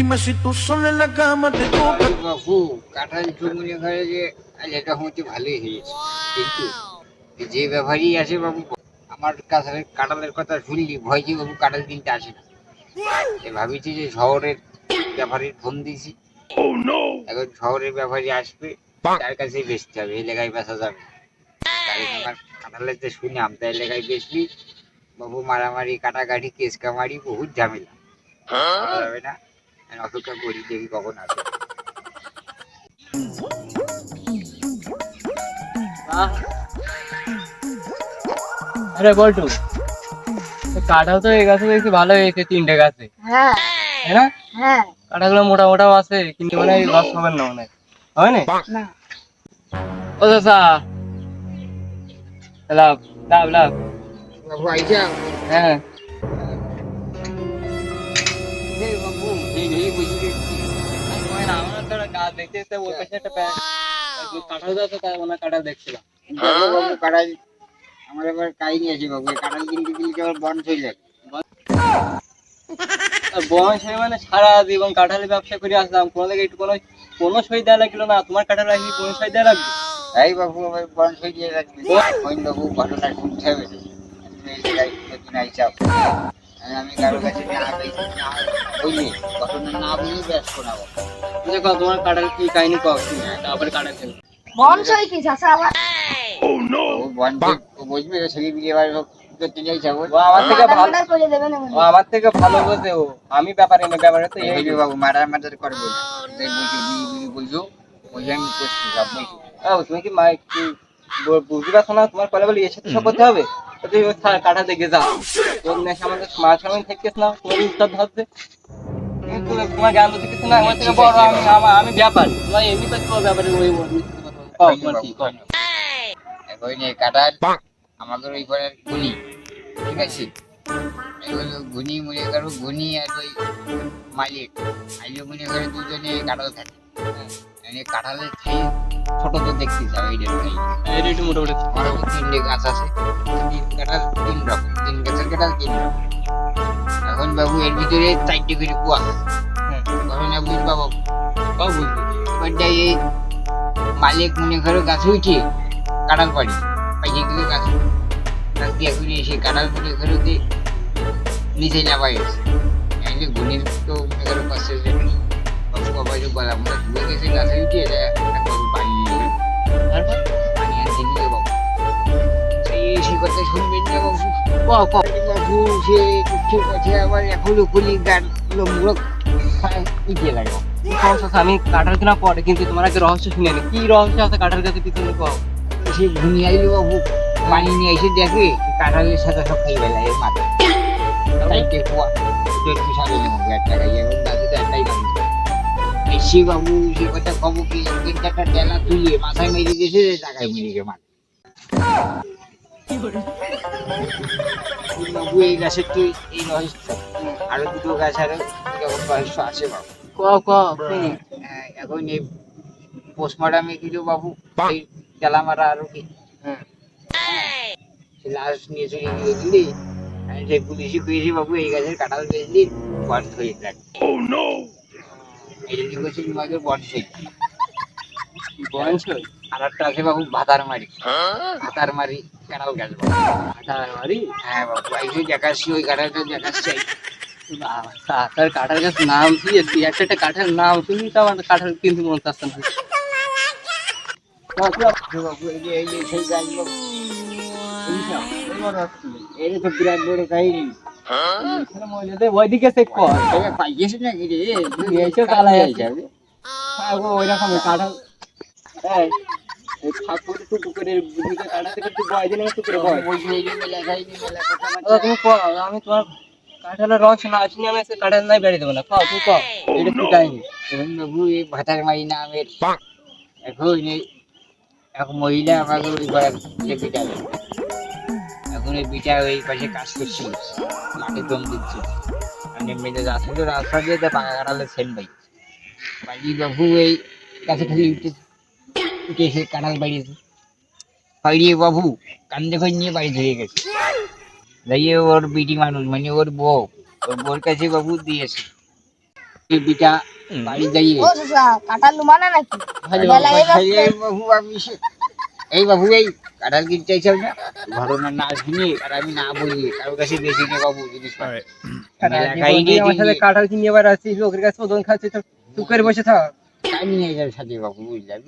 Dime si tú sola en la cama te toca. বাবু কাঁঠাল চুমুনি ঘরে যে এটা হচ্ছে ভালোই হয়েছে, কিন্তু যে ব্যাপারই আসে বাবু, আমার কাছে কাঁঠালের কথা শুনলি ভয় যে বাবু কাঁঠাল কিনতে আসে না। ভাবিছি যে শহরের ব্যাপারীর ফোন দিয়েছি, এখন শহরের ব্যাপারী আসবে, তার কাছেই বেচতে হবে, এই লেগায় বেচা যাবে না। তাই আমার কাঁঠালের যে শুনলাম তাই লেগায় বেচলি বাবু, মারামারি কাটাকাটি কেস কামারি বহুত ঝামেলা, করা যাবে না। আমি অপেক্ষা করি দেখি কখন আসবে। আরে বল্টু, কাঁঠাল তো এই গাছে দেখছি ভালো হয়েছে, 3টে গাছে, হ্যাঁ তাই না? হ্যাঁ কাঁঠালগুলো মোটা মোটাও আছে, কিন্তু মানে লস হবে না, মনে হয় না। না ও চাচা, লাভ লাভ লাভ। বাবু আইসা, হ্যাঁ এই বাবু এই এই বসে দেখছি। আমার তো একটা গাছ দেখতে দেখতে ওর পাশে একটা কাঁঠাল গাছ আছে, তাই ওনার কাঁঠাল দেখছিলাম। দেখো বাবু কাঁঠাল, আমার এবার কাহিনী আছে বাবু, এই কাঁঠাল কিনতে দিলে কেবল বন চলে যায়। বয়স হয়ে মানে সারা জীবন কাঁঠালের ব্যবসা করে আসলাম, কোনো জায়গায় একটু কোনো সই দেওয়া লাগলো না, তোমার কাঁঠাল আসি কোনো সই দেওয়া লাগবে? এই বাবু আমার বন চলে দিয়ে রাখবে ওই বাবু, ঘটনা শুনতে হবে। এই জায়গায় নতুন আইসা, আমি কারো কাছে না পেয়েছি না বললে, ঘটনা না বলে ব্যস্ত শোনাবো। দেখো তোমার কাঁঠাল কি কাহিনী কও, তারপরে কাঁঠাল খেলো। বংশই কি চাচা আবার? ও বন ও বুঝবে, ছেলে বিয়ে বাড়ি করতে যাই যাবো। ও আমার থেকে ভালো, অর্ডার করে দেবেন ও আমার থেকে ভালো বোঝে, ও আমি ব্যাপারে না, ব্যাপারে তো এই এই যে বাবু মারার মাটার করবো না, তাই বলছি বিয়ে বিয়ে বলছো, ওই আমি করছি সব বলছি। তুমি কি কি বুঝতে পারছো না? তোমার কলে বলে এর সাথে সব করতে হবে, তো তুমি ওই কাঁঠা দেখে যাও, তোর নেশা আমাদের মার সামনে থেকেছ না, তোমার উত্তর ধরছে। কিন্তু তোমার জ্ঞান তো কিছু না, আমার থেকে বড়, আমি ব্যাপারী, তোমার এমনি করতে হবে ব্যাপারে, ওই ওই নিয়ে কাটার আমাদের ওই পাড়ার গুনি, ঠিক আছে, এগুলো গুনি মনে করো, গুনি আর ওই মালিক আইলে মনে করে দুজনে কাঁঠাল থাকে। মানে কাঁঠালের খাই ছোট তো দেখতে যাবে, এইটা একটু মোটামুটি আমার 3টে গাছ আছে, 3 কাঁঠাল 3 রকম, 3 গাছের কাঁঠাল 3 রকম। এখন বাবু এর ভিতরে 4টে করে কুয়া, তখন বুঝবা বাবু, বুঝবি এবার যাই এই মালিক মনে করো গাছে উঠে কাঁঠাল পাড়ি পাইয়ে গেলে গাছ দিয়ে ঘুরে এসে কাঁঠাল মনে করো যে নিচে নামাই গেছে, এই গুণের তো মনে করো পাশে বাবু বাবা যে বলা আমরা ধুয়ে গেছে গাছে উঠে একবার পানি নিয়ে তারপর পানি আনতে নিয়ে বাবু সে কথা শুনবেন না বাবু। বাবু সে ঠিক আছে, আবার এখনো খুলি গান মুড়ো উঠে লাগে। আমি কাঁঠাল কেনা পরে, কিন্তু তোমার আগে রহস্য শুনে নি, কি রহস্য আছে কাঁঠাল গাছের পিছনে কও। সে ঘুমিয়ে আইলো বাবু, পানি নিয়ে এসে দেখে কাঁঠালের সাথে সব খাই বেলা এর মাথায় চারটে কুয়া, একটু সাথে নেবো 1,000 টাকা, এবং গাছে তো একটাই মানুষ। সে বাবু সে কথা কব কি, 3-4টা টেলা তুলিয়ে মাথায় মেরে দিয়েছে, টাকায় মেরে গে মাথা। বাবু এই গাছের তো এই রহস্য, আরো 2টো গাছ আরো যখন রহস্য আছে বাবু। কও কও এখন এই পোস্টমর্টমে দিল বাবু, এই তেলা মারা আরো কি লাশ নিয়ে চলে গিয়ে দিলি, যে পুলিশে পেয়েছি বাবু এই গাছের কাঁঠাল বেচলি বন্ধ হয়ে থাকে। এই জন্য বলছি তোমাকে বন্ধ হয়ে বয়স আর একটা আছে বাবু ভাতার মারি, ভাতার মারি কাঁঠাল গাছ বাবু। বাড়ি। হ্যাঁ বাবু আইসে দেখাচ্ছি, ওই কাঁঠালটা দেখাচ্ছি। তার কাঁঠাল গাছ নাম কি, একটা কাঁঠাল নাম শুনি তো আমার কাঁঠাল কিন্তু মন চাচ্ছে না। বাবু এই যে সেই গাছ বাবু, এটা তো বিরাট বড় কাহিনী। ওইদিকে চেক কর, পাইয়েছে নাকি রে, এসে চালাই আছে। যাবে ওই রকম কাঁঠাল, ঠাকুর পুকুরের দিকে কাঁঠাল থেকে একটু বয় দিন, একটু করে বয়। তুমি কও, আমি তোমার কাঁঠালের রস না শুনি, আমি আজকে কাঁঠাল নাই বেড়ে দেবো না, খাও তুই কও, এটা কি কাহিনী? বাবু এই ভাতার মারি নামের এখন এক মহিলা আমাকে ওই ঘরে বিটা দেয়। এখন এই বিটা ওই পাশে কাজ করছিল, মাঠে দম দিচ্ছিল, মানে মেয়েদের রাস্তা দিয়ে পাকা কাঁঠালের সেন বাড়ি বাবু এই গাছে খালি উঠে এসে কাঁঠাল বাড়িয়েছে, বাড়িয়ে বাবু কান্দে করে নিয়ে বাড়ি ধরে গেছে। যাইয়ে ওর বিটি মানুষ মানে ওর বউ, ওর বউর কাছে বাবু দিয়েছে, পিঠা বাড়ি যাইয়ে ও চাচা কাঁঠাল লুমানা নাকি বেলা হয়ে গেছে। বাবু আমি এই বাবু এই কাঁঠাল কিনতে চাইছাও না ঘটনা না শুনে আর আমি না বলি কারোর কাছে বেশি নে বাবু জিনিস আমার সাথে কাঁঠাল কিনে এবার আসছিস লোকের কাছে ওজন খাচ্ছিস তো চুপ করে বসে থাক। আমি নিয়ে যাবে সাথে বাবু বুঝলাম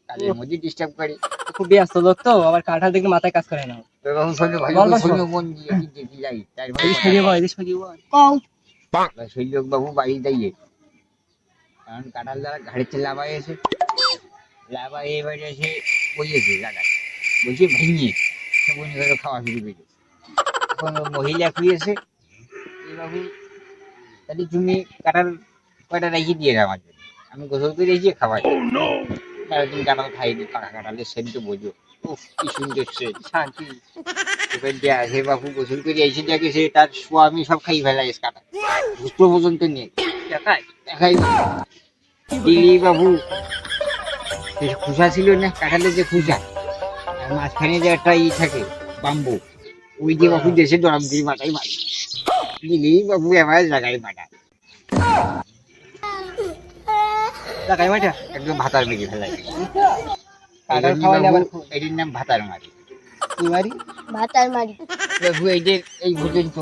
কাজের মধ্যে ডিস্টার্ব করে খুব ব্যস্ত লোক তো আবার কাঁঠাল দেখলে মাথায় কাজ করে না। তো বাবু শৈল ভাই বল, বল, শৈল বল। মন দিয়ে কি দেখি যাই তাই এই সরিয়ে বল, এই সরিয়ে বল। কও শৈল বাবু বাড়ি যাইয়ে কারণ কাঁঠাল দ্বারা ঘাড়িতে লাভাই এসে লাভাই এবারে এসে বইয়েছে জায়গায় বলছে ভেঙে সে বনি করে খাওয়া শুরু করেছে এখন ও মহিলা খুঁজেছে এই বাবু তাহলে তুমি কাঁঠাল কয়টা রেখে দিয়ে আমার জন্য আমি গোসল করে রেখে খাওয়াই তাহলে তুমি কাঁঠাল খাইনি পাকা কাঁঠালের সেন্ট বোঝো উফ কি সুন্দর সে শান্তি। এবার দেয়া সে বাবু গোসল করে এসে দেখে সে তার স্বামী সব খাই ফেলাই কাঁঠাল দুটো পর্যন্ত নেই দেখাই দেখাই দিলি বাবু সে খুসা ছিল না কাঁঠালের যে খুসা আর মাঝখানে যে একটা ই থাকে বাম্বু ওই যে বাবু দেশে দরাম দিয়ে মাথায় মারি দিলি বাবু এবার জায়গায় মাটা দেখাই মাঠে একদম ভাতার মেরে ফেলাই কাঁঠাল খাওয়াইলে আবার এটির নাম ভাতার মারি কি মারি ভাতার মারি বাবু এই যে এই পর্যন্ত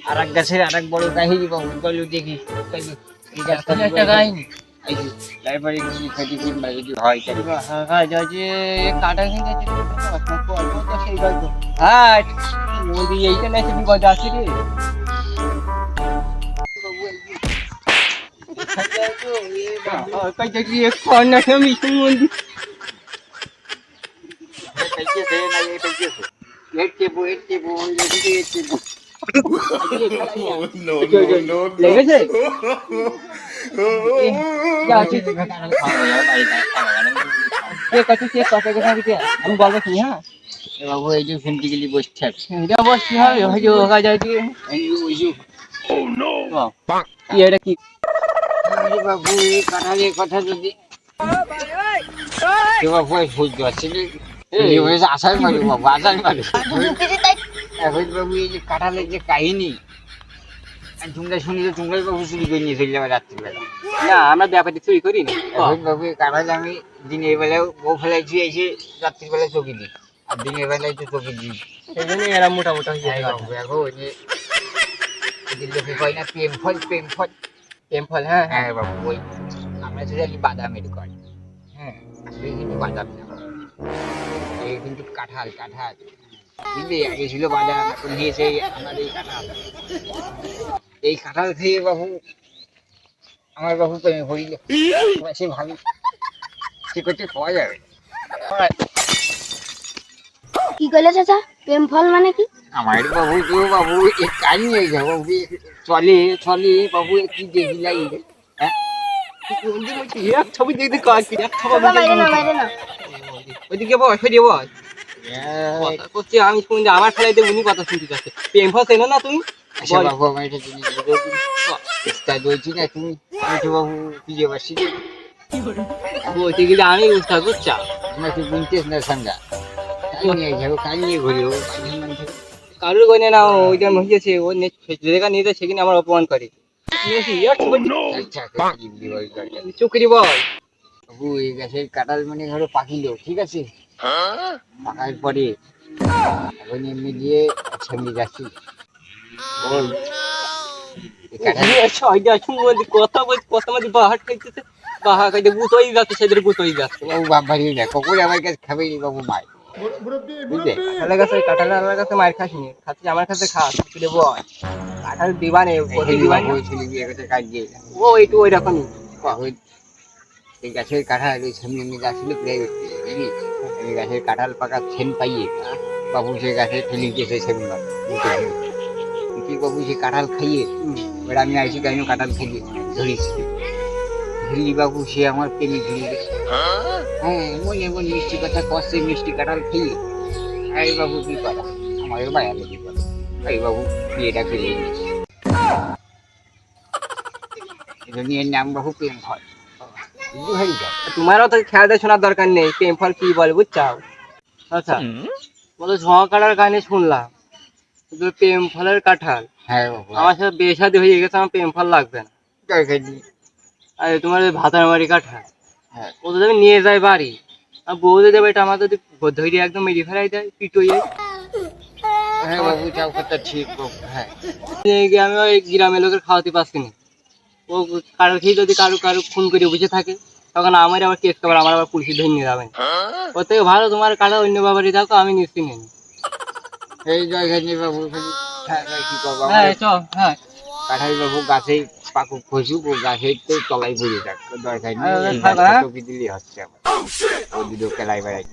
আর এক গাছের আর এক বড় কাহিনী বাবু বলো দেখি তাহলে এই গাছটা একটা কাহিনী। এই যে, তারপরে কি ক্ষতি কিংবা যদি হয় তাহলে হ্যাঁ যে কাঁঠাল কিনতে সেই গল্প হ্যাঁ মোদি এইটা না তুমি গজ আছে রে কই দেখি এক কর্না আমি মন্দির লেগেছে আমি বলবো কি হ্যাঁ বাবু এই যে ফেন্টি গেলি বসছে এটা বস কি হবে হয়তো ওকা যায় কি কি এটা কি বাবু এই কাঁঠালের কথা যদি বাবু বুঝতে পারছি আশার মারি বাবু আশার মারি এখন বাবু এই যে কাঁঠালের যে কাহিনী তোমরা শুনলে তোমরাই বাবু চুরি করে নিয়ে চলে যাবে রাত্রিবেলা না আমরা ব্যাপারটা চুরি করি না এখন বাবু এই কাঁঠাল আমি দিনের বেলাও বউ ফেলাইছি এসে রাত্রিবেলা চকি দিই আর দিনের বেলায় তো চকি দিই সেই জন্য এরা মোটামুটি হয়ে যায় বাবু এখন ওই যে লোকে কয় না প্রেম ফল টেম্পল হ্যাঁ হ্যাঁ হ্যাঁ বাবু ওই আমরা তো জানি বাদামের কয় হ্যাঁ আসলে কিন্তু বাদাম না এই কিন্তু কাঁঠাল বুঝলি আগে ছিল বাদাম এখন নিয়েছে আমার এই কাঁঠাল এই কাঁঠাল খেয়ে বাবু আমার বাবু প্রেমে পড়িল সে ভাবি সে করতে পাওয়া যাবে কি কইলে চাচা প্রেম ফল মানে কি আমার বাবু তো বাবু এক কাজ নিয়ে যাও বাবু চলে বাবু কি দেখি যাই হ্যাঁ এক ছবি দেখতে কাজ কি এক ছবি চাচা মাইরে না ওইদিকে বস ওইদিকে বস কথা করছি আমি শুনছি আমার খেলাইতে উনি কথা শুনতে যাচ্ছে প্রেম ফল চেনো না তুমি আচ্ছা বাবু আমার এটা জিনিস উস্তাদ বলছি না তুমি আমি তো বাবু খুঁজে পাচ্ছি বলতে গেলে আমি উস্তাদ বুঝছা তোমার তো বুনতেস না সন্ধ্যা কাল নিয়ে যাবো কাল নিয়ে ঘুরে যাবো কারোর গনে না ওইটা হয়েছে ও জায়গা নিয়ে যায় সেখানে আমার অপমান করে আচ্ছা চুকরি বল বাবু এই গাছের কাঁঠাল মানে ধরো পাকিলো ঠিক আছে পাকার পরে এখন এমনি দিয়ে সামনে যাচ্ছি বল এই কাঁঠাল কথা বলছি কথা মধ্যে বাহাট খাইতেছে বাহা খাইতে বুত হয়ে যাচ্ছে সেদের বুত হয়ে যাচ্ছে বাবু বাপ বাড়ি না কখন আমার কাছে খাবে বাবু মায় বুঝলে কাঁঠালের কাছে কাঁঠালের কাছে মার খাসনি খাচ্ছি আমার কাছে খা তুলে বল কাঁঠাল দিবানে দিবানে বাবু ছেলে বিয়ে করতে কাজ দিয়ে ও একটু ওই রকমই এখন এই গাছের কাঁঠাল এই সামনে এমনি গাছ ছিল প্রায় বুঝলি এই গাছের কাঁঠাল পাকার ছেন পাইয়ে বাবু সেই গাছে ঠেলে গিয়েছে সেগুন কি বাবু সে কাঁঠাল খাইয়ে এবার আমি আইসি গাইনো কাঁঠাল খেয়ে ধরিস ধরি বাবু সে আমার প্রেমে ধরি হ্যাঁ এমন এমন মিষ্টি কথা কষে মিষ্টি কাঁঠাল খেয়ে এই বাবু কি কথা আমার বায়ালে কি কথা এই বাবু বিয়েটা করে নিয়েছি এটা নিয়ে নাম বাবু প্রেম হয় বুঝলি ভাই যা তোমারও তো খেয়াল শোনার দরকার নেই প্রেম ফল কি বলে বুঝছাও আচ্ছা বলো ঝোঁয়া কাটার গানে শুনলাম শুধু প্রেম ফলের কাঁঠাল হ্যাঁ বাবু আমার সাথে বিয়ে শাদী হয়ে গেছে আমার প্রেম ফল লাগবে না দরকার নেই আর তোমার ওই ভাতার মারি কাঠা হ্যাঁ ও তো যাবে নিয়ে যায় বাড়ি আর বউ যদি যাবে এটা আমার যদি ধৈর্য একদম মেরে ফেলাই দেয় পিটোই হ্যাঁ বাবু যাও কথা ঠিক বাবু হ্যাঁ আমি ওই গ্রামের লোকের খাওয়াতে পারছি না ও কারোর খেয়ে যদি কারো কারো খুন করে বসে থাকে তখন আমার আবার কেস খাবার আমার আবার পুলিশে ধরে নিয়ে যাবেন ওর থেকে ভালো তোমার কাটা অন্য বাবারই থাকো আমি নিশ্চিত নেই এই জয়খানি বাবু খালি হ্যাঁ ভাই কি করবো হ্যাঁ আমার চ হ্যাঁ কাঠাই বাবু গাছেই পাকুক খসুক ও গাছেই তো তলায় পড়ে থাক দরকার নেই আরে এই থাক, গাছটা হ্যাঁ? টপি দিলেই হচ্ছে আমার ও দুটো কেলাই বেড়াই